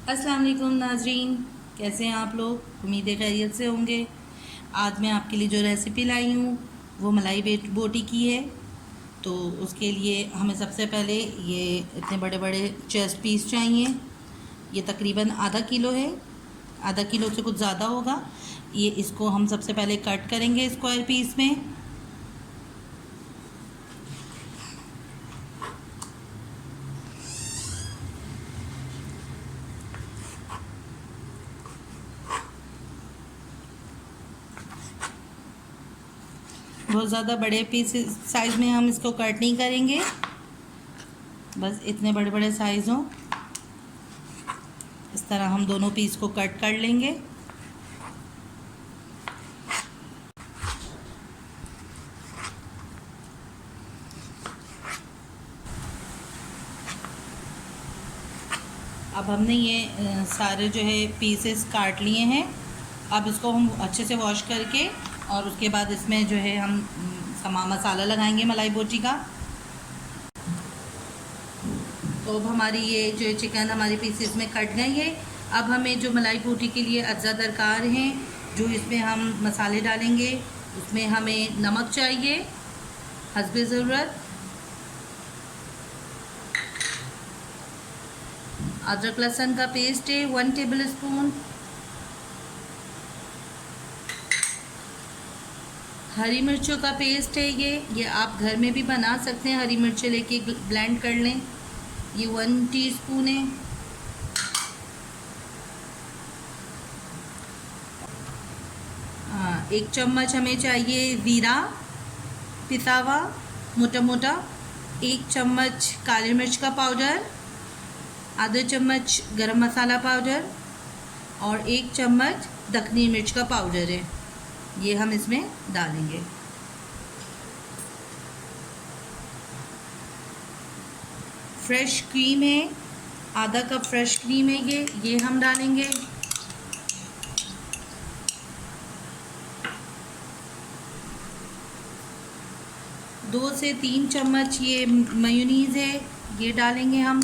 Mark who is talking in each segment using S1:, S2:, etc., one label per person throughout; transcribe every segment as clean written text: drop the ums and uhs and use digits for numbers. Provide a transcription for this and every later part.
S1: अस्सलाम वालेकुम नाजरीन, कैसे हैं आप लोग। उम्मीद है खैरियत से होंगे। आज मैं आपके लिए जो रेसिपी लाई हूँ वो मलाई बोटी की है। तो उसके लिए हमें सबसे पहले ये इतने बड़े बड़े चेस्ट पीस चाहिए। ये तकरीबन आधा किलो है, आधा किलो से कुछ ज़्यादा होगा। ये इसको हम सबसे पहले कट करेंगे स्क्वायर पीस में। बहुत ज़्यादा बड़े पीस साइज़ में हम इसको कट नहीं करेंगे, बस इतने बड़े बड़े साइज़ हों इस तरह हम दोनों पीस को कट कर लेंगे। अब हमने ये सारे जो है पीसेस काट लिए हैं। अब इसको हम अच्छे से वॉश करके और उसके बाद इसमें जो है हम मसाला लगाएंगे मलाई बोटी का। तो अब हमारी ये जो चिकन हमारे पीसेस में कट गई है। अब हमें जो मलाई बोटी के लिए अज्जा दरकार हैं, जो इसमें हम मसाले डालेंगे, उसमें हमें नमक चाहिए हस्बे ज़रूरत, अदरक लहसुन का पेस्ट है 1 टेबल स्पून, हरी मिर्चों का पेस्ट है ये आप घर में भी बना सकते हैं। हरी मिर्चें लेके ब्लेंड कर लें। ये 1 टीस्पून है। हाँ, 1 चम्मच हमें चाहिए ज़ीरा पिसा हुआ मोटा मोटा, 1 चम्मच काली मिर्च का पाउडर, आधा चम्मच गरम मसाला पाउडर और 1 चम्मच दखनी मिर्च का पाउडर है। ये हम इसमें डालेंगे। फ्रेश क्रीम है, आधा कप फ्रेश क्रीम है ये हम डालेंगे। दो से 3 चम्मच ये मेयोनीज़ है, ये डालेंगे हम।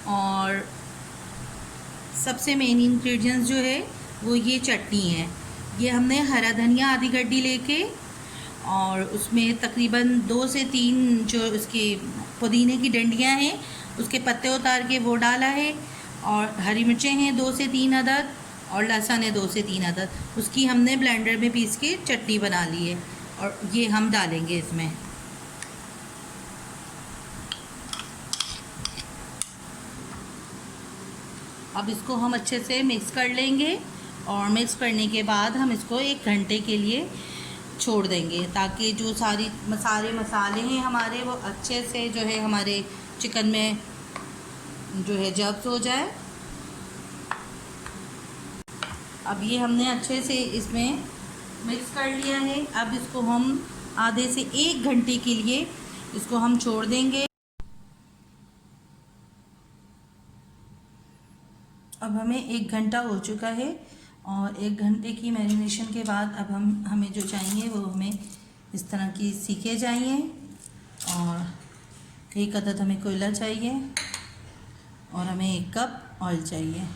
S1: और सबसे मेन इंग्रेडिएंट्स जो है वो ये चटनी है। ये हमने हरा धनिया आधी गड्डी लेके और उसमें तकरीबन 2 से 3 जो इसके पुदीने की डंडियाँ हैं उसके पत्ते उतार के वो डाला है। और हरी मिर्चें हैं 2 से 3 अदद और लहसुन है 2 से 3 अदद। उसकी हमने ब्लेंडर में पीस के चटनी बना ली है और ये हम डालेंगे इसमें। अब इसको हम अच्छे से मिक्स कर लेंगे और मिक्स करने के बाद हम इसको 1 घंटे के लिए छोड़ देंगे ताकि जो सारे मसाले हैं हमारे वो अच्छे से जो है हमारे चिकन में जो है जब्त हो जाए। अब ये हमने अच्छे से इसमें मिक्स कर लिया है। अब इसको हम आधे से 1 घंटे के लिए इसको हम छोड़ देंगे। अब हमें 1 घंटा हो चुका है और 1 घंटे की मैरिनेशन के बाद अब हमें जो चाहिए वो हमें इस तरह की सीखे चाहिए और 1 अदद हमें कोयला चाहिए और हमें 1 कप ऑयल चाहिए।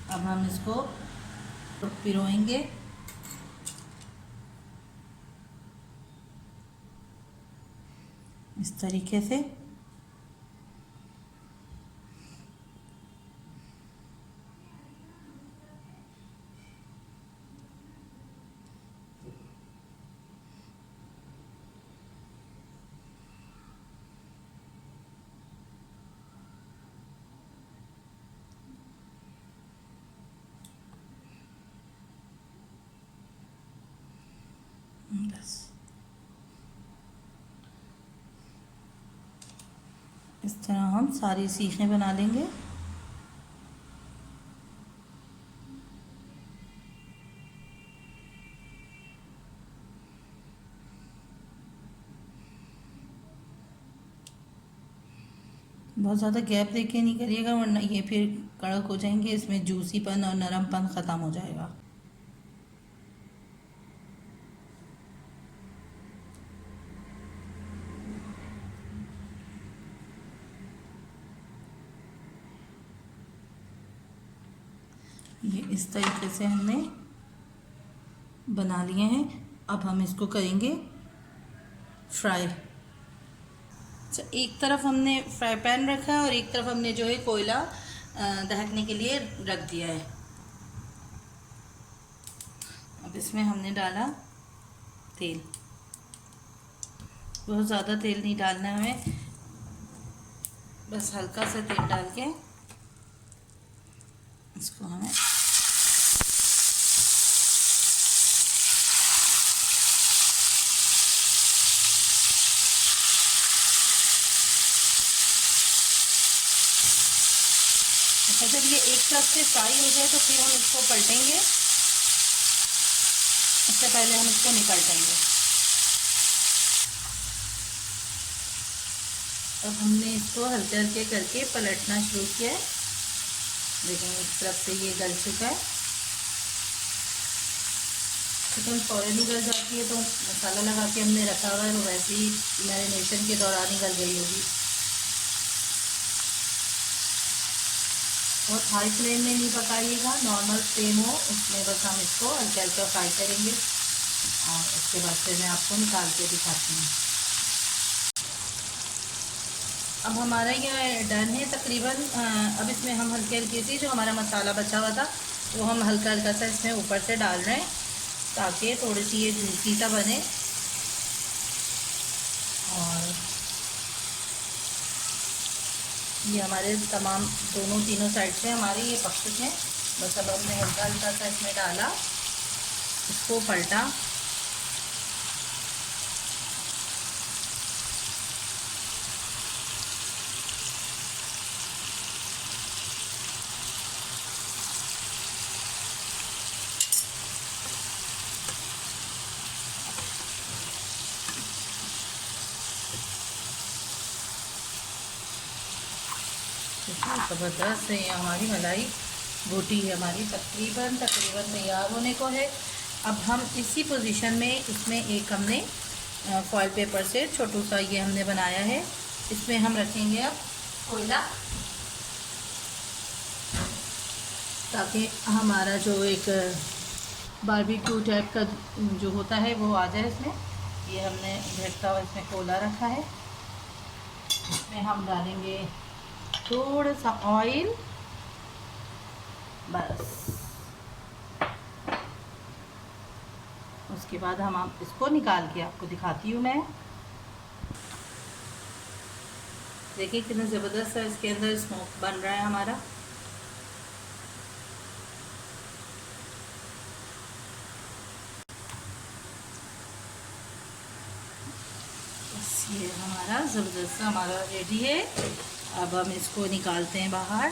S1: अब हम इसको पिरोएंगे। इस तरीके से बस इस तरह हम सारी सीखें बना लेंगे। बहुत ज़्यादा गैप देके नहीं करिएगा वरना ये फिर कड़क हो जाएंगे, इसमें जूसीपन और नरमपन ख़त्म हो जाएगा। ये इस तरीके से हमने बना लिए हैं। अब हम इसको करेंगे फ्राई। अच्छा, एक तरफ हमने फ्राई पैन रखा है और एक तरफ हमने जो है कोयला दहकने के लिए रख दिया है। अब इसमें हमने डाला तेल। बहुत ज़्यादा तेल नहीं डालना है हमें, बस हल्का सा तेल डाल के इसको हमें अच्छा, जब ये एक तरफ से फ्राई हो जाए तो फिर हम इसको पलटेंगे। इससे पहले हम इसको निकाल देंगे। अब हमने इसको हल्के हल्के करके पलटना शुरू किया है। देखें, एक तरफ से ये गल चुका है। चिकन फौरन ही गल जाती है तो मसाला लगा के हमने रखा हुआ है, तो वैसे ही मैरिनेशन के दौरान ही गल गई होगी। बहुत हाई फ्लेम में नहीं पकाइएगा, नॉर्मल फ्लेम हो उसमें बस हम इसको हल्का हल्का फ्राई करेंगे और उसके बाद फिर मैं आपको निकाल के दिखाती हूँ। अब हमारा ये डन है तकरीबन। अब इसमें हम हल्के हल्के सी जो हमारा मसाला बचा हुआ था वो हम हल्का हल्का सा इसमें ऊपर से डाल रहे हैं ताकि थोड़ी सी ये जूसी सा बने। और ये हमारे तमाम तीनों साइड से हमारे ये पक चुके हैं। बस अब हमने हल्का हल्का सा इसमें डाला, इसको पलटा। ज़बरदस्त है ये हमारी मलाई बोटी है, हमारी तकरीबन तैयार होने को है। अब हम इसी पोजीशन में इसमें एक हमने फॉइल पेपर से छोटू सा ये हमने बनाया है, इसमें हम रखेंगे अब कोयला, ताकि हमारा जो एक बारबेक्यू टाइप का जो होता है वो आ जाए इसमें। ये हमने ढकता हुआ इसमें कोयला रखा है। इसमें हम डालेंगे थोड़ा सा ऑयल, बस। उसके बाद हम इसको निकाल के आपको दिखाती हूँ मैं। देखिए कितना ज़बरदस्त है, इसके अंदर स्मोक बन रहा है हमारा। बस ये हमारा ज़बरदस्त हमारा रेडी है। अब हम इसको निकालते हैं बाहर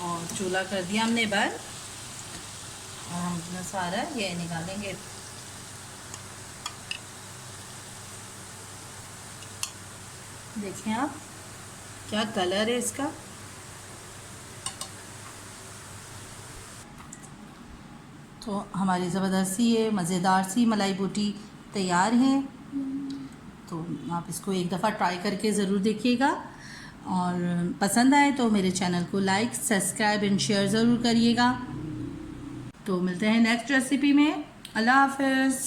S1: और चूल्हा कर दिया हमने बंद और हम अपना सारा ये निकालेंगे। देखें आप क्या कलर है इसका। तो हमारी ज़बरदस्त सी ये मज़ेदार सी मलाई बोटी तैयार है। तो आप इसको एक दफ़ा ट्राई करके ज़रूर देखिएगा और पसंद आए तो मेरे चैनल को लाइक, सब्सक्राइब एंड शेयर ज़रूर करिएगा। तो मिलते हैं नेक्स्ट रेसिपी में। अल्लाह हाफ़िज़।